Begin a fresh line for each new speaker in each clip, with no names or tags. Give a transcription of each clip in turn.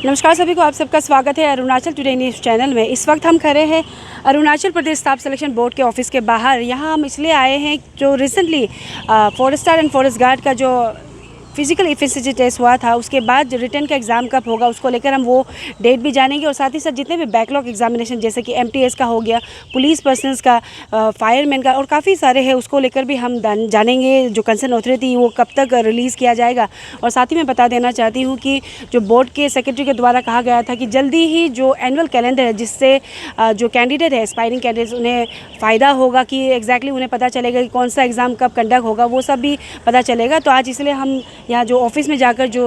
नमस्कार सभी को, आप सबका स्वागत है अरुणाचल टुडे न्यूज़ चैनल में। इस वक्त हम खड़े हैं Arunachal Pradesh staff selection board के ऑफिस के बाहर। यहाँ हम इसलिए आए हैं जो recently forester and forest guard का जो फिजिकल इफिशिएंसी टेस्ट हुआ था, उसके बाद जो रिटर्न का एग्ज़ाम कब होगा उसको लेकर हम वो डेट भी जानेंगे, और साथ ही साथ जितने भी बैकलॉग एग्जामिनेशन जैसे कि एमटीएस का हो गया, पुलिस पर्सनस का, फायरमैन का और काफ़ी सारे हैं, उसको लेकर भी हम जानेंगे जो कंसर्न अथॉरिटी वो कब तक रिलीज़ किया जाएगा। और साथ ही मैं बता देना चाहती हूँ कि जो बोर्ड के सेक्रेटरी के द्वारा कहा गया था कि जल्दी ही जो एनुअल कैलेंडर है, जिससे जो कैंडिडेट है, एस्पायरिंग कैंडिडेट्स, उन्हें फ़ायदा होगा कि एग्जैक्टली उन्हें पता चलेगा कि कौन सा एग्ज़ाम कब कंडक्ट होगा, वो सब भी पता चलेगा। तो आज इसलिए हम यहाँ जो ऑफिस में जाकर जो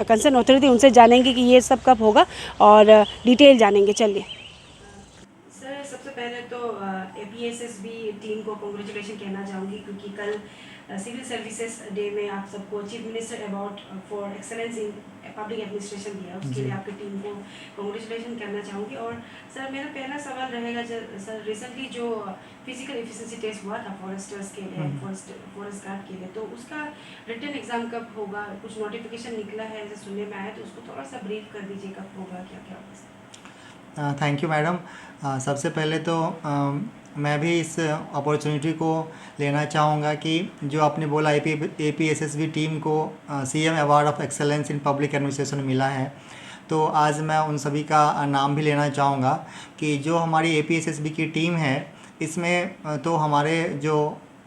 कंसर्न अथॉरिटी उनसे जानेंगे कि ये सब कब होगा और डिटेल जानेंगे। चलिए सर, सबसे पहले तो एपीएसएसबी टीम को कॉन्ग्रेचुलेशन कहना चाहूँगी, क्योंकि कल सिविल सर्विसेज डे में आप सबको chief minister award for excellence in public administration दिया, उसके लिए आपकी टीम को कॉन्ग्रेचुलेशन करना चाहूँगी। और सर, मेरा पहला सवाल रहेगा, सर रिसेंटली जो फिजिकल एफिशिएंसी टेस्ट हुआ था फॉरेस्टर्स के लिए, फॉरेस्ट गार्ड के लिए, तो उसका रिटन एग्ज़ाम कब होगा? कुछ नोटिफिकेशन निकला है ऐसे सुनने में आया, तो उसको थोड़ा सा ब्रीफ कर दीजिए, कब होगा, क्या क्या होगा?
Thank you madam. सबसे पहले तो मैं भी इस अपॉर्चुनिटी को लेना चाहूँगा कि जो आपने बोला एपीएसएसबी टीम को CM award of excellence in public administration मिला है, तो आज मैं उन सभी का नाम भी लेना चाहूँगा कि जो हमारी एपीएसएसबी की टीम है, इसमें तो हमारे जो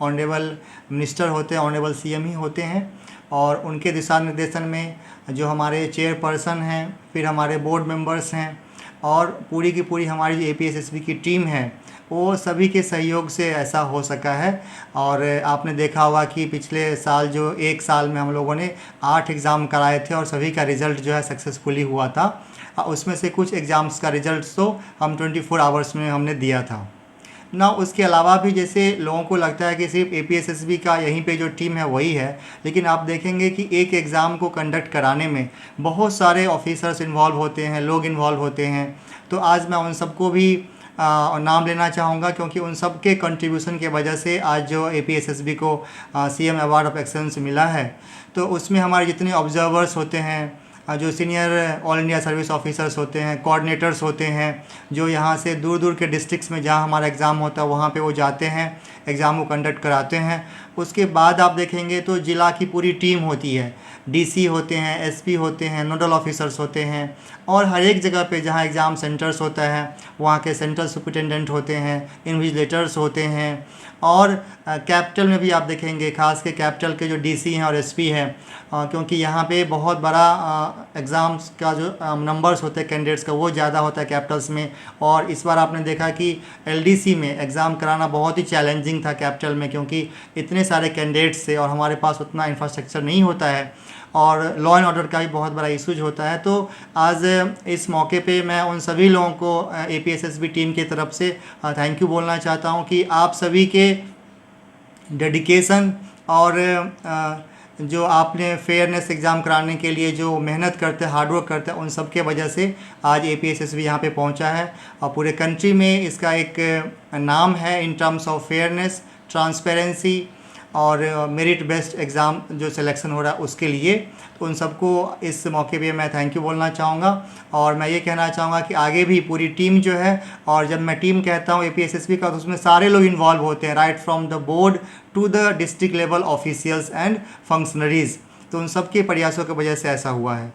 ऑनरेबल मिनिस्टर होते हैं, ऑनरेबल सीएम ही होते हैं, और उनके दिशा निर्देशन में जो हमारे चेयरपर्सन हैं, फिर हमारे बोर्ड मेंबर्स हैं, और पूरी की पूरी हमारी जो एपीएसएसबी की टीम है, वो सभी के सहयोग से ऐसा हो सका है। और आपने देखा होगा कि पिछले साल जो एक साल में हम लोगों ने 8 एग्ज़ाम कराए थे और सभी का रिज़ल्ट जो है सक्सेसफुली हुआ था। उसमें से कुछ एग्ज़ाम्स का रिज़ल्ट तो हम 24 आवर्स में हमने दिया था ना। उसके अलावा भी जैसे लोगों को लगता है कि सिर्फ एपीएसएसबी का यहीं पे जो टीम है वही है, लेकिन आप देखेंगे कि एक एग्ज़ाम को कंडक्ट कराने में बहुत सारे ऑफिसर्स इन्वॉल्व होते हैं, लोग इन्वॉल्व होते हैं। तो आज मैं उन सबको भी नाम लेना चाहूँगा, क्योंकि उन सब के कंट्रीब्यूशन की वजह से आज जो एपीएसएसबी को सीएम अवार्ड ऑफ एक्सेलेंस मिला है। तो उसमें हमारे जितने ऑब्जर्वर्स होते हैं, जो senior all India service officers होते हैं, कोऑर्डिनेटर्स होते हैं, जो यहाँ से दूर दूर के डिस्ट्रिक्ट्स में जहाँ हमारा एग्ज़ाम होता है वहाँ पे वो जाते हैं, एग्ज़ाम को कंडक्ट कराते हैं। उसके बाद आप देखेंगे तो ज़िला की पूरी टीम होती है, डीसी होते हैं, एसपी होते हैं, नोडल ऑफिसर्स होते हैं, और हर एक जगह पे जहाँ एग्ज़ाम सेंटर्स होता है वहाँ के सेंट्रल सुपरिटेंडेंट होते हैं, इन्विजिलेटर्स होते हैं। और कैपिटल में भी आप देखेंगे, खास के कैपिटल के जो डीसी हैं और एसपी हैं, क्योंकि यहाँ पे बहुत बड़ा एग्ज़ाम्स का जो नंबर्स होते हैं कैंडिडेट्स का वो ज़्यादा होता है कैपिटल्स में। और इस बार आपने देखा कि एलडीसी में एग्ज़ाम कराना बहुत ही चैलेंजिंग था कैपिटल में, क्योंकि इतने सारे कैंडिडेट्स थे और हमारे पास उतना इंफ्रास्ट्रक्चर नहीं होता है, और लॉ एंड ऑर्डर का भी बहुत बड़ा इशूज होता है। तो आज इस मौके पे मैं उन सभी लोगों को एपीएसएसबी टीम की तरफ से थैंक यू बोलना चाहता हूँ कि आप सभी के डेडिकेशन और जो आपने फेयरनेस एग्ज़ाम कराने के लिए जो मेहनत करते हैं, हार्डवर्क करते हैं, उन सब के वजह से आज एपीएसएसबी यहाँ पे पहुँचा है। और पूरे कंट्री में इसका एक नाम है in terms of fairness, transparency और मेरिट बेस्ड एग्ज़ाम जो सिलेक्शन हो रहा है उसके लिए। तो उन सबको इस मौके पे मैं थैंक यू बोलना चाहूँगा। और मैं ये कहना चाहूँगा कि आगे भी पूरी टीम जो है, और जब मैं टीम कहता हूँ एपीएसएसबी का, तो उसमें सारे लोग इन्वॉल्व होते हैं, right from the board to the district level officials and functionaries. तो उन सब के प्रयासों की वजह से ऐसा हुआ है।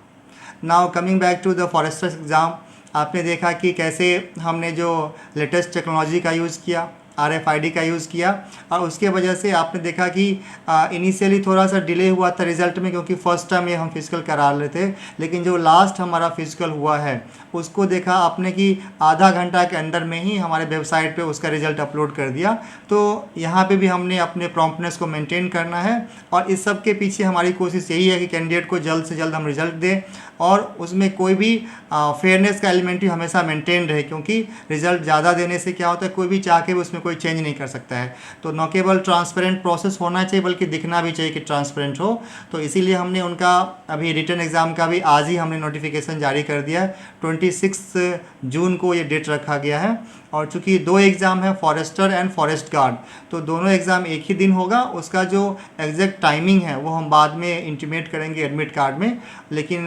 Now coming back to the foresters exam, आपने देखा कि कैसे हमने जो लेटेस्ट टेक्नोलॉजी का यूज़ किया, RFID का यूज़ किया, और उसके वजह से आपने देखा कि इनिशियली थोड़ा सा डिले हुआ था रिज़ल्ट में, क्योंकि फ़र्स्ट टाइम ये हम फिजिकल करा रहे थे। लेकिन जो लास्ट हमारा फिजिकल हुआ है उसको देखा आपने कि आधा घंटा के अंदर में ही हमारे वेबसाइट पे उसका रिज़ल्ट अपलोड कर दिया। तो यहाँ पे भी हमने अपने प्रॉम्प्टनेस को मेंटेन करना है, और इस सब के पीछे हमारी कोशिश यही है कि कैंडिडेट को जल्द से जल्द हम रिज़ल्ट दें, और उसमें कोई भी फेयरनेस का एलिमेंट भी हमेशा मेंटेन रहे, क्योंकि रिज़ल्ट ज़्यादा देने से क्या होता है, कोई भी चाह के भी उसमें कोई चेंज नहीं कर सकता है। तो न केवल ट्रांसपेरेंट प्रोसेस होना चाहिए बल्कि दिखना भी चाहिए कि ट्रांसपेरेंट हो। तो इसीलिए हमने उनका अभी रिटन एग्ज़ाम का भी आज ही हमने नोटिफिकेशन जारी कर दिया है। 26 जून को ये डेट रखा गया है। और चूंकि 2 एग्ज़ाम है, फॉरेस्टर एंड फॉरेस्ट गार्ड, तो दोनों एग्ज़ाम एक ही दिन होगा। उसका जो एग्जैक्ट टाइमिंग है वो हम बाद में इंटीमेट करेंगे एडमिट कार्ड में। लेकिन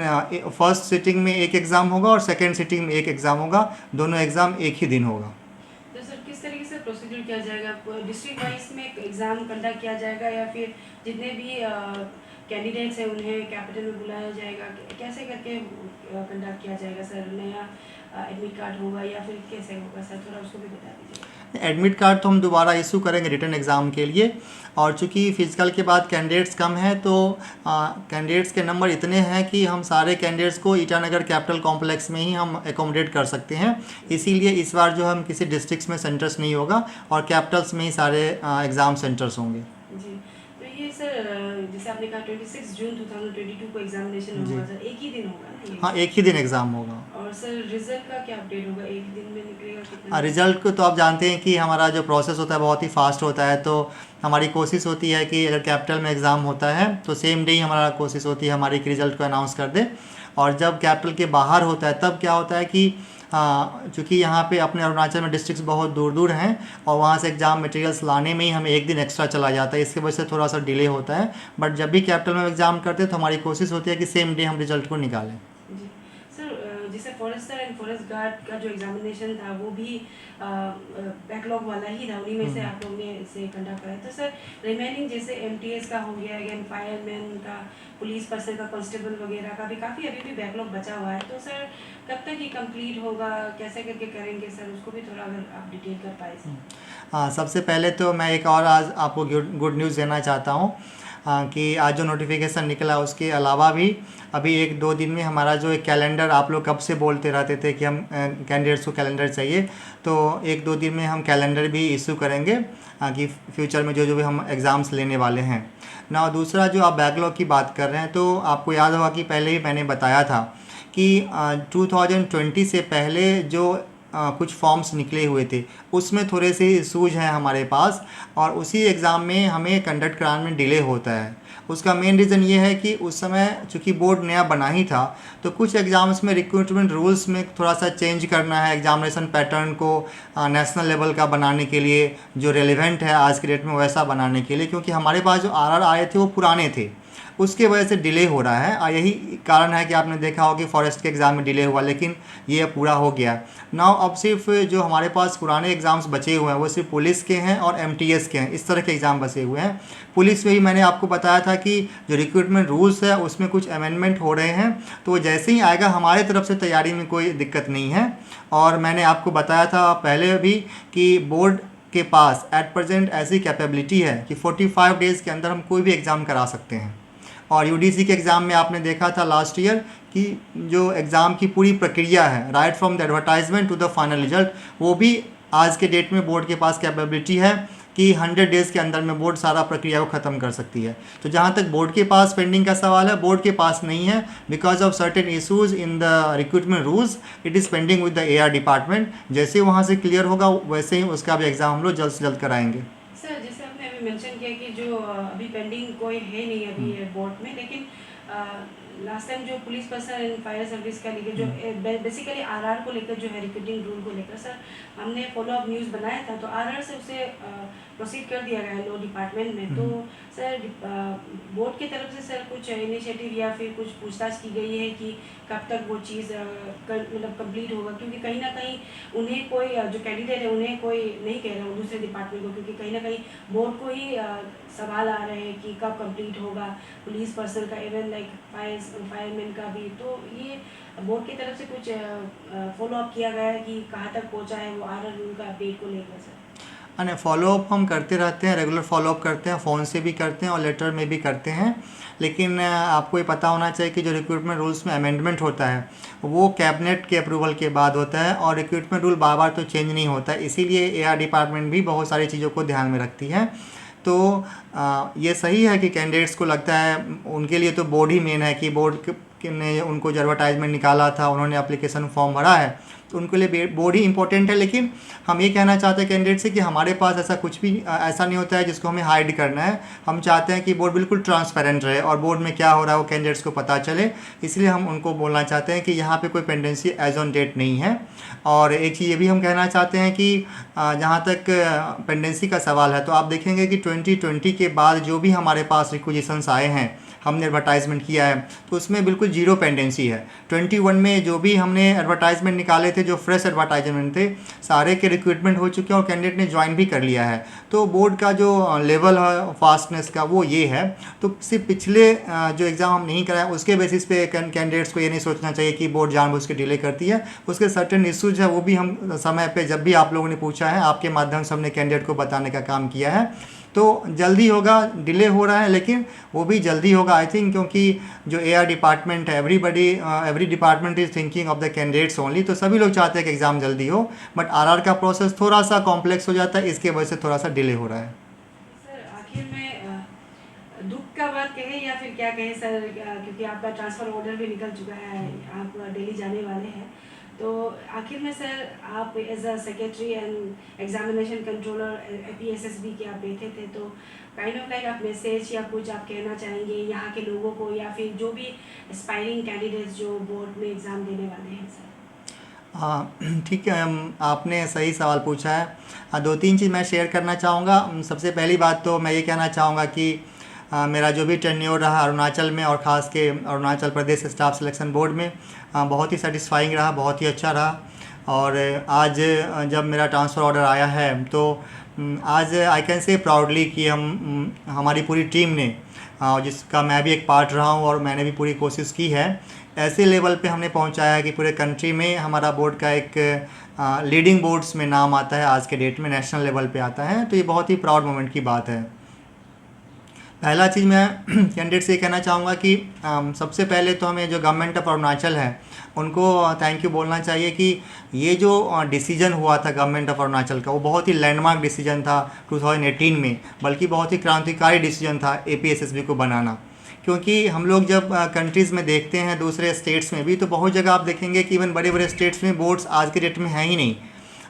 फर्स्ट सिटिंग में एक एग्ज़ाम होगा और सेकेंड सिटिंग में एक एग्ज़ाम होगा। दोनों एग्ज़ाम एक ही दिन होगा।
तो सर किस तरीके से प्रोसीजर किया जाएगा? डिस्ट्रिक्ट वाइज में एग्ज़ाम कंडक्ट किया जाएगा या फिर जितने भी कैंडिडेट्स हैं उन्हें कैपिटल में बुलाया जाएगा? कैसे करके कंडक्ट किया जाएगा सर? नया एडमिट कार्ड होगा या फिर कैसे होगा सर? थोड़ा उसको भी बता दीजिए।
एडमिट कार्ड तो हम दोबारा इशू करेंगे रिटन एग्ज़ाम के लिए। और चूंकि फिजिकल के बाद कैंडिडेट्स कम हैं तो कैंडिडेट्स के नंबर इतने हैं कि हम सारे कैंडिडेट्स को ईटानगर कैपिटल कॉम्प्लेक्स में ही हम एकोमोडेट कर सकते हैं। इसीलिए इस बार जो हम किसी डिस्ट्रिक्ट्स में सेंटर्स नहीं होगा और कैपिटल्स में ही सारे एग्ज़ाम सेंटर्स होंगे।
जी, तो ये सर जैसे आपने कहा 26 जून 2022 को एग्जामिनेशन होगा सर, एक ही दिन होगा ना ये?
हाँ, एक ही दिन एग्ज़ाम होगा।
और सर रिजल्ट का क्या अपडेट होगा? एक दिन में निकलेगा कितना?
रिज़ल्ट को तो आप जानते हैं कि हमारा जो प्रोसेस होता है बहुत ही फास्ट होता है। तो हमारी कोशिश होती है कि अगर कैपिटल में एग्ज़ाम होता है तो सेम डे ही हमारा कोशिश होती है हमारी रिज़ल्ट को अनाउंस कर दे। और जब कैपिटल के बाहर होता है तब क्या होता है कि चूँकि यहाँ पे अपने अरुणाचल में डिस्ट्रिक्ट्स बहुत दूर दूर हैं और वहाँ से एग्ज़ाम मटेरियल्स लाने में ही हमें एक दिन एक्स्ट्रा चला जाता है। इसकी वजह से थोड़ा सा डिले होता है। बट जब भी कैपिटल में एग्ज़ाम करते हैं तो हमारी कोशिश होती है कि सेम डे हम रिज़ल्ट को निकालें।
जी सर, जैसे फॉरेस्टर एंड फॉरेस्ट गार्ड का जो एग्जामिनेशन था वो भी बैकलॉग वाला ही था, उन्हीं में से आप लोग ने इसे कंडक्ट कराया। तो सर रिमेनिंग जैसे एमटीएस का हो गया, अगेन फायरमैन का, पुलिस पर्सन का, कांस्टेबल वगैरह का भी काफ़ी अभी भी बैकलॉग बचा हुआ है। तो सर कब तक ये कंप्लीट होगा, कैसे करके करेंगे सर? उसको भी थोड़ा अगर आप डिटेल कर पाए सर।
हाँ, सबसे पहले तो मैं एक और आज आपको गुड न्यूज़ देना चाहता हूँ कि आज जो नोटिफिकेशन निकला उसके अलावा भी अभी 1-2 दिन में हमारा जो एक कैलेंडर, आप लोग कब से बोलते रहते थे कि हम कैंडिडेट्स को कैलेंडर चाहिए, तो 1-2 दिन में हम कैलेंडर भी इशू करेंगे कि फ्यूचर में जो भी हम एग्ज़ाम्स लेने वाले हैं ना। दूसरा जो आप बैकलॉग की बात कर रहे हैं तो आपको याद होगा कि पहले ही मैंने बताया था कि 2020 से पहले जो कुछ फॉर्म्स निकले हुए थे उसमें थोड़े से इशूज़ हैं हमारे पास और उसी एग्ज़ाम में हमें कंडक्ट कराने में डिले होता है। उसका मेन रीज़न ये है कि उस समय चूँकि बोर्ड नया बना ही था तो कुछ एग्ज़ाम्स में रिक्रूटमेंट रूल्स में थोड़ा सा चेंज करना है, एग्जामिनेशन पैटर्न को नेशनल लेवल का बनाने के लिए, जो रेलेवेंट है आज के डेट में वैसा बनाने के लिए, क्योंकि हमारे पास जो आरआर आए थे वो पुराने थे, उसके वजह से डिले हो रहा है। और यही कारण है कि आपने देखा होगा कि फॉरेस्ट के एग्ज़ाम में डिले हुआ, लेकिन ये पूरा हो गया। नाउ अब सिर्फ जो हमारे पास पुराने एग्ज़ाम्स बचे हुए हैं वो सिर्फ पुलिस के हैं और एमटीएस के हैं, इस तरह के एग्ज़ाम बचे हुए हैं। पुलिस में ही मैंने आपको बताया था कि जो रिक्रूटमेंट रूल्स है उसमें कुछ अमेंडमेंट हो रहे हैं, तो जैसे ही आएगा हमारे तरफ से तैयारी में कोई दिक्कत नहीं है। और मैंने आपको बताया था पहले भी कि बोर्ड के पास एट प्रेजेंट ऐसी कैपेबिलिटी है कि 45 डेज़ के अंदर हम कोई भी एग्ज़ाम करा सकते हैं। और यूडीसी के एग्ज़ाम में आपने देखा था लास्ट ईयर कि जो एग्ज़ाम की पूरी प्रक्रिया है right from the advertisement to the final result, वो भी आज के डेट में बोर्ड के पास कैपेबिलिटी है कि 100 डेज़ के अंदर में बोर्ड सारा प्रक्रिया को ख़त्म कर सकती है। तो जहाँ तक बोर्ड के पास पेंडिंग का सवाल है, बोर्ड के पास नहीं है because of certain issues in the recruitment rules, it is pending with the AR department. जैसे ही वहाँ से क्लियर होगा वैसे ही उसका भी एग्ज़ाम हम लोग जल्द से जल्द कराएंगे।
सर जैसे आपने अभी मेंशन किया कि जो अभी पेंडिंग कोई है नहीं अभी बोर्ड में, लेकिन लास्ट टाइम जो police person and fire service का लेकर जो बेसिकली आरआर को लेकर जो है रिक्रूटिंग रूल को लेकर सर हमने फॉलो अप न्यूज़ बनाया था, तो आरआर से उसे प्रोसीड कर दिया गया है लॉ डिपार्टमेंट में। तो सर बोर्ड की तरफ से सर कुछ इनिशिएटिव या फिर कुछ पूछताछ की गई है कि कब तक वो चीज़ मतलब कंप्लीट होगा? क्योंकि कहीं ना कहीं उन्हें कोई जो कैंडिडेट है उन्हें कोई नहीं कह रहे हो दूसरे डिपार्टमेंट को, क्योंकि कहीं ना कहीं बोर्ड को ही सवाल आ रहे हैं कि कब कंप्लीट होगा, पुलिस पर्सन का, इवन लाइक फायरमैन का भी। तो ये बोर्ड की तरफ से कुछ फॉलो अप किया गया है कि कहाँ तक पहुँचा है वो आरआर रूल का अपडेट को लेकर सर?
अने फॉलोअप हम करते रहते हैं, रेगुलर फॉलोअप करते हैं, फ़ोन से भी करते हैं और लेटर में भी करते हैं। लेकिन आपको ये पता होना चाहिए कि जो रिक्रूटमेंट रूल्स में अमेंडमेंट होता है वो कैबिनेट के अप्रूवल के बाद होता है और रिक्रूटमेंट रूल बार बार तो चेंज नहीं होता है, इसीलिए एआर डिपार्टमेंट भी बहुत सारी चीज़ों को ध्यान में रखती है। तो ये सही है कि कैंडिडेट्स को लगता है उनके लिए तो बोर्ड ही मेन है कि बोर्ड ने उनको जो एडवर्टाइजमेंट निकाला था, उन्होंने एप्लीकेशन फॉर्म भरा है, तो उनके लिए बोर्ड ही इंपॉर्टेंट है। लेकिन हम ये कहना चाहते हैं कैंडिडेट से कि हमारे पास ऐसा कुछ भी ऐसा नहीं होता है जिसको हमें हाइड करना है। हम चाहते हैं कि बोर्ड बिल्कुल ट्रांसपेरेंट रहे और बोर्ड में क्या हो रहा है वो कैंडिडेट्स को पता चले। इसलिए हम उनको बोलना चाहते हैं कि यहाँ पे कोई पेंडेंसी एज ऑन डेट नहीं है। और एक चीज़ ये भी हम कहना चाहते हैं कि जहाँ तक पेंडेंसी का सवाल है, तो आप देखेंगे कि 2020 के बाद जो भी हमारे पास रिक्विजिशंस आए हैं, हमने एडवर्टाइजमेंट किया है, तो उसमें बिल्कुल जीरो पेंडेंसी है। 21 में जो भी हमने एडवर्टाइजमेंट निकाले थे, जो फ्रेश एडवर्टाइजमेंट थे, सारे के रिक्रूटमेंट हो चुके हैं और कैंडिडेट ने ज्वाइन भी कर लिया है। तो बोर्ड का जो लेवल है फास्टनेस का वो ये है। तो सिर्फ पिछले जो एग्ज़ाम हम नहीं कराए उसके बेसिस पे कैंडिडेट्स को ये नहीं सोचना चाहिए कि बोर्ड जानबूझ के डिले करती है। उसके सर्टेन इशूज़ है वो भी हम समय पे जब भी आप लोगों ने पूछा है आपके माध्यम से हमने कैंडिडेट को बताने का काम किया है। तो जल्दी होगा, डिले हो रहा है लेकिन वो भी जल्दी होगा आई थिंक, क्योंकि जो एआर डिपार्टमेंट है, every department is thinking of the candidates only. तो सभी लोग चाहते हैं कि एग्ज़ाम जल्दी हो, बट आरआर का प्रोसेस थोड़ा सा कॉम्प्लेक्स हो जाता है, इसके वजह से थोड़ा सा डिले हो रहा है।
सर आखिर में दुख का बात कहें या फिर क्या कहें सर, क्योंकि आपका ट्रांसफ़र ऑर्डर भी निकल चुका है, आप दिल्ली जाने वाले हैं, तो आखिर में सर आप as a secretary and examination controller APSSB के आप बैठे थे, तो काइंड ऑफ लाइक आप मैसेज या कुछ आप कहना चाहेंगे यहाँ के लोगों को या फिर जो भी एस्पायरिंग कैंडिडेट्स जो बोर्ड में एग्ज़ाम देने वाले हैं सर?
हाँ ठीक है, आपने सही सवाल पूछा है। दो तीन चीज़ मैं शेयर करना चाहूँगा। सबसे पहली बात तो मैं ये कहना चाहूँगा कि मेरा जो भी टेन्योर रहा अरुणाचल में और ख़ास के Arunachal Pradesh staff selection board में बहुत ही सेटिस्फाइंग रहा, बहुत ही अच्छा रहा। और आज जब मेरा ट्रांसफ़र ऑर्डर आया है तो आज आई कैन से प्राउडली कि हमारी पूरी टीम ने, जिसका मैं भी एक पार्ट रहा हूँ और मैंने भी पूरी कोशिश की है, ऐसे लेवल पे हमने पहुँचाया है कि पूरे कंट्री में हमारा बोर्ड का एक लीडिंग बोर्ड्स में नाम आता है, आज के डेट में नेशनल लेवल पे आता है। तो ये बहुत ही प्राउड मोमेंट की बात है। पहला चीज़ मैं कैंडिडेट से ये कहना चाहूँगा कि सबसे पहले तो हमें जो गवर्नमेंट ऑफ अरुणाचल है उनको थैंक यू बोलना चाहिए कि ये जो डिसीजन हुआ था गवर्नमेंट ऑफ अरुणाचल का, वो बहुत ही लैंडमार्क डिसीजन था 2018 में, बल्कि बहुत ही क्रांतिकारी डिसीजन था APSSB को बनाना। क्योंकि हम लोग जब कंट्रीज़ में देखते हैं दूसरे स्टेट्स में भी, तो बहुत जगह आप देखेंगे कि इवन बड़े बड़े स्टेट्स में बोर्ड्स आज के डेट में हैं ही नहीं।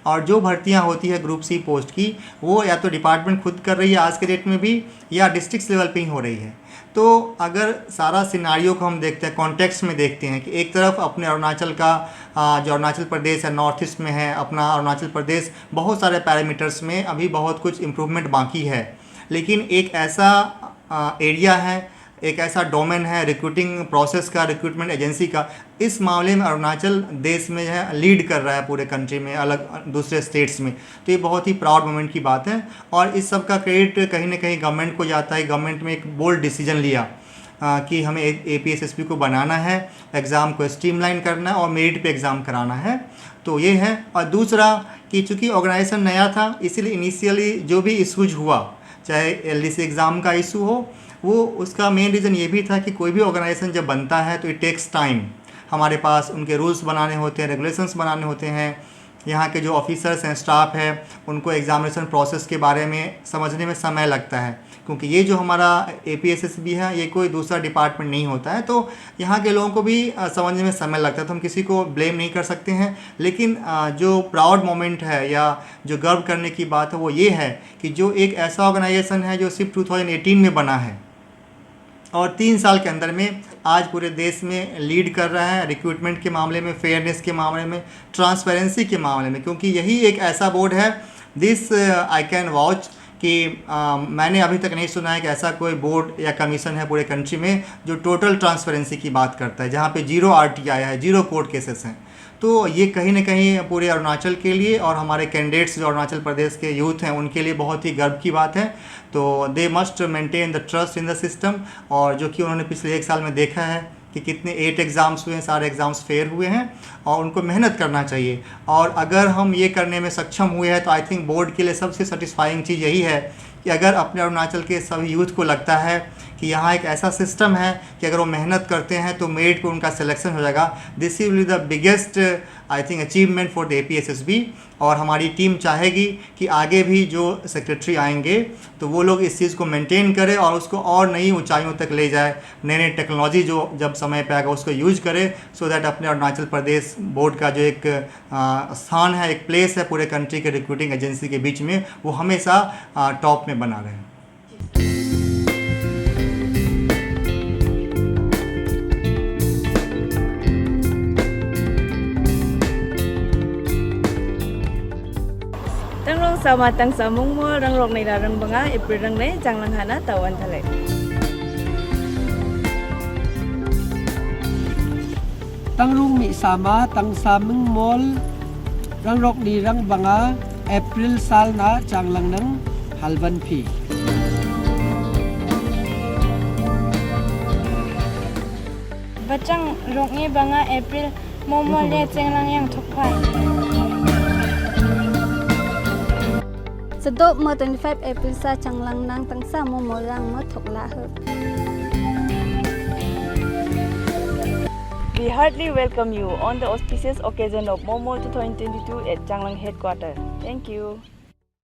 और जो भर्तियां होती है ग्रुप C पोस्ट की, वो या तो डिपार्टमेंट खुद कर रही है आज के डेट में भी, या डिस्ट्रिक्ट लेवल पे ही हो रही है। तो अगर सारा सिनारियो को हम देखते हैं, कॉन्टेक्स्ट में देखते हैं कि एक तरफ अपने अरुणाचल का जो अरुणाचल प्रदेश है नॉर्थ ईस्ट में है, अपना अरुणाचल प्रदेश बहुत सारे पैरामीटर्स में अभी बहुत कुछ इम्प्रूवमेंट बाकी है, लेकिन एक ऐसा एरिया है, एक ऐसा डोमेन है रिक्रूटिंग प्रोसेस का, रिक्रूटमेंट एजेंसी का, इस मामले में अरुणाचल देश में जो है लीड कर रहा है पूरे कंट्री में, अलग दूसरे स्टेट्स में। तो ये बहुत ही प्राउड मोमेंट की बात है और इस सब का क्रेडिट कहीं ना कहीं गवर्नमेंट को जाता है। गवर्नमेंट में एक बोल्ड डिसीजन लिया कि हमें APSSB को बनाना है, एग्ज़ाम को स्ट्रीमलाइन करना है और मेरिट पे एग्ज़ाम कराना है। तो ये है। और दूसरा कि चूँकि ऑर्गेनाइजेशन नया था, इसीलिए इनिशियली जो भी इशूज हुआ, चाहे LDC एग्ज़ाम का इशू हो, वो उसका मेन रीज़न ये भी था कि कोई भी ऑर्गेनाइजेशन जब बनता है तो इट टेक्स टाइम। हमारे पास उनके रूल्स बनाने होते हैं, रेगुलेशंस बनाने होते हैं, यहाँ के जो ऑफिसर्स हैं, स्टाफ है, उनको एग्ज़ामिनेशन प्रोसेस के बारे में समझने में समय लगता है, क्योंकि ये जो हमारा APSSB है ये कोई दूसरा डिपार्टमेंट नहीं होता है। तो यहाँ के लोगों को भी समझने में समय लगता है, तो हम किसी को ब्लेम नहीं कर सकते हैं। लेकिन जो प्राउड मोमेंट है या जो गर्व करने की बात है वो ये है कि जो एक ऐसा ऑर्गेनाइजेशन है जो सिर्फ 2018 में बना है और 3 साल के अंदर में आज पूरे देश में लीड कर रहा है रिक्रूटमेंट के मामले में, फेयरनेस के मामले में, ट्रांसपेरेंसी के मामले में, क्योंकि यही एक ऐसा बोर्ड है दिस आई कैन वाच कि मैंने अभी तक नहीं सुना है कि ऐसा कोई बोर्ड या कमीशन है पूरे कंट्री में जो टोटल ट्रांसपेरेंसी की बात करता है, जहाँ पे 0 RTI है, 0 कोर्ट केसेस हैं। तो ये कहीं ना कहीं पूरे अरुणाचल के लिए और हमारे कैंडिडेट्स जो अरुणाचल प्रदेश के यूथ हैं उनके लिए बहुत ही गर्व की बात है। तो they must maintain the trust in the system, और जो कि उन्होंने पिछले 1 साल में देखा है कि कितने 8 एग्ज़ाम्स हुए हैं, सारे एग्ज़ाम्स फेयर हुए हैं, और उनको मेहनत करना चाहिए। और अगर हम ये करने में सक्षम हुए हैं तो आई थिंक बोर्ड के लिए सबसे सेटिस्फाइंग चीज़ यही है कि अगर अपने अरुणाचल के सभी यूथ को लगता है कि यहाँ एक ऐसा सिस्टम है कि अगर वो मेहनत करते हैं तो मेरिट पे उनका सिलेक्शन हो जाएगा, this will be the biggest I think achievement for the APSSB। और हमारी टीम चाहेगी कि आगे भी जो सेक्रेटरी आएंगे तो वो लोग इस चीज़ को मेंटेन करें और उसको और नई ऊंचाइयों तक ले जाए, नई नई टेक्नोलॉजी जो जब समय पे आएगा उसको यूज करें, सो दैट अपने अरुणाचल प्रदेश बोर्ड का जो एक स्थान है, एक प्लेस है पूरे कंट्री के रिक्रूटिंग एजेंसी के बीच में, वो हमेशा टॉप में बना रहे।
Tang rong sama tang samung mo rang rong nei rang banga April rang nei janglang hana tawan thale.
Tang rung mi sama tang samung mol rang rok ni rang banga April sal na janglang nang halban phi.
Bachang rong ni banga April momo le chenglang yang thokpai.
Sedok mo 25 April sa Changlang nang tangsa mo morang mo thokla ho.
We heartily welcome you on the auspicious occasion of Momo 2022 at Changlang headquarters. Thank you.